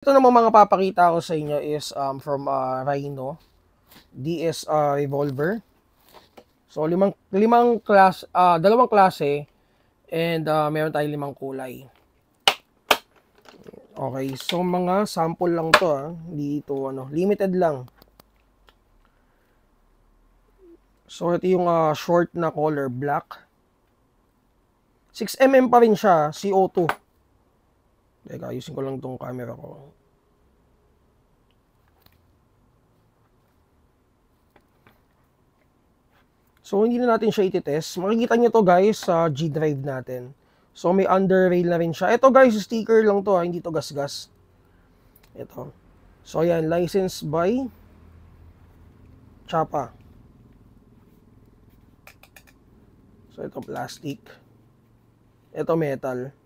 Ito naman mga papakita ko sa inyo is from Rhino DS revolver. So dalawang klase and meron tayong 5 kulay. Okay, so mga sample lang to dito limited lang. So ito yung short na color black. 6mm pa rin siya, CO2. Teka, ayusin ko lang tong camera ko. So, hindi na natin siya ititest. Makikita nyo to guys sa G drive natin. So, may under rail na rin siya. Ito guys, sticker lang to hindi to gasgas. Ito. So, yan. Licensed by Chapa. So, ito plastic. Ito metal.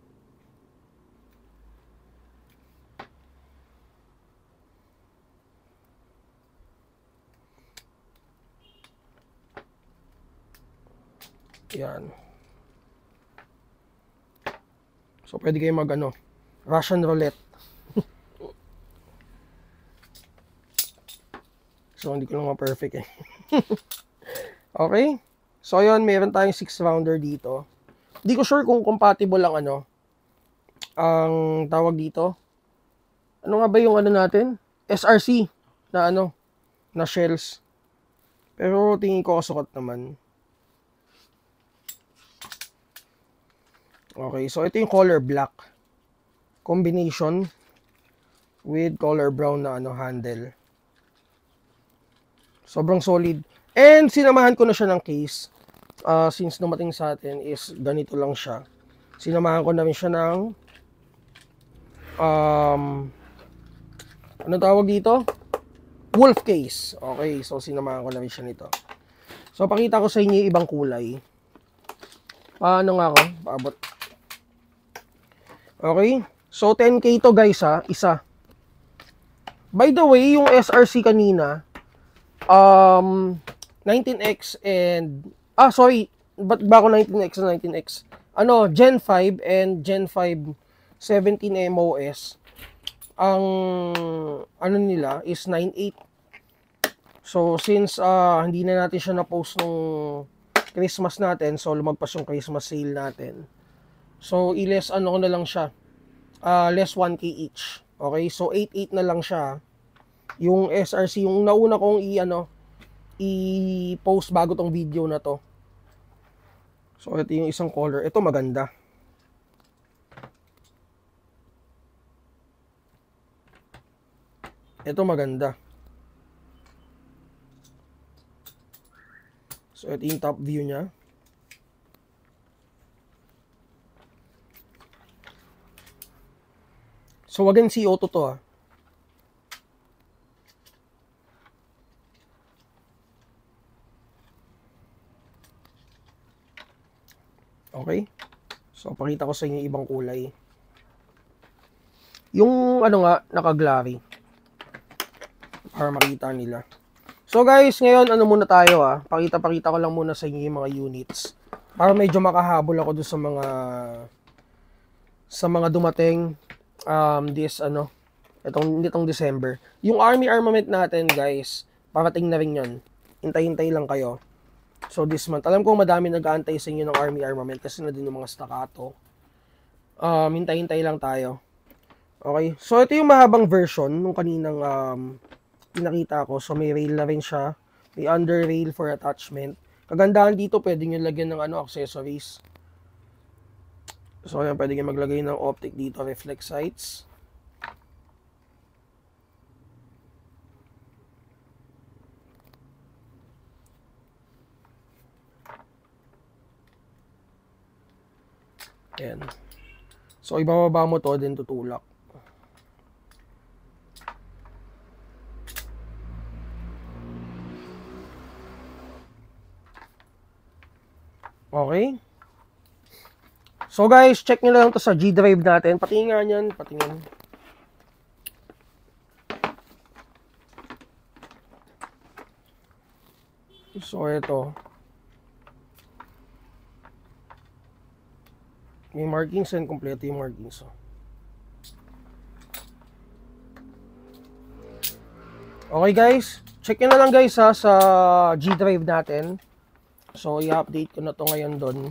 Yan. So, pwede kayo mag Russian roulette. So, hindi ko lang ma-perfect eh. Okay. So, yun. Meron tayong 6 rounder dito. Hindi ko sure kung compatible lang ang tawag dito. Ano nga ba yung natin? SRC na na shells. Pero tingin ko kasukat naman. Okay, so ito yung color black. Combination with color brown na handle. Sobrang solid. And sinamahan ko na siya ng case. Since dumating sa atin is ganito lang siya. Sinamahan ko na rin siya ng anong tawag dito? Wolf case. Okay, so sinamahan ko na rin siya nito. So pakita ko sa inyo yung ibang kulay. Paano nga ako? Paabot. Okay? So, 10K to guys isa. By the way, yung SRC kanina, 19X and, sorry, ba't ba ako 19X na 19X? Gen 5 and Gen 5 17 MOS, ang, nila is 9.8. So, since, hindi na natin siya na-post nung Christmas natin, so lumagpas yung Christmas sale natin. So, less ko na lang siya. Less 1K each. Okay? So, 8.8 na lang siya. Yung SRC, yung nauna kong i-post bago tong video na to. So, ito yung isang color. Ito maganda. Ito maganda. So, ito yung top view niya. So, again, CO2 to Okay? So, pakita ko sa inyo ibang kulay. Yung naka-glary. Para makita nila. So, guys, ngayon, muna tayo Pakita ko lang muna sa inyo yung mga units. Para medyo makahabol ako doon sa mga dumating nitong December. Yung Army armament natin, guys, parating na rin yun. Hintay-hintay lang kayo. So, this month, alam ko madami nag-aantay sa inyo ng Army armament kasi na din yung mga staccato. Hintay-hintay lang tayo. Okay? So, ito yung mahabang version nung kaninang pinakita ko. So, may rail na rin siya. May under rail for attachment. Kagandahan dito, pwede nyo lagyan ng accessories. So, ayan, pwede nyo maglagay ng optic dito, reflex sights. Ayan. So, ibababa mo to, then tutulak. Okay? So guys, check nyo lang to sa G drive natin. Patingin nga nyan, patingin. So ito. May markings and kompleto yung markings. Okay guys, check nyo na lang guys ha sa G Drive natin. So i-update ko na to ngayon doon.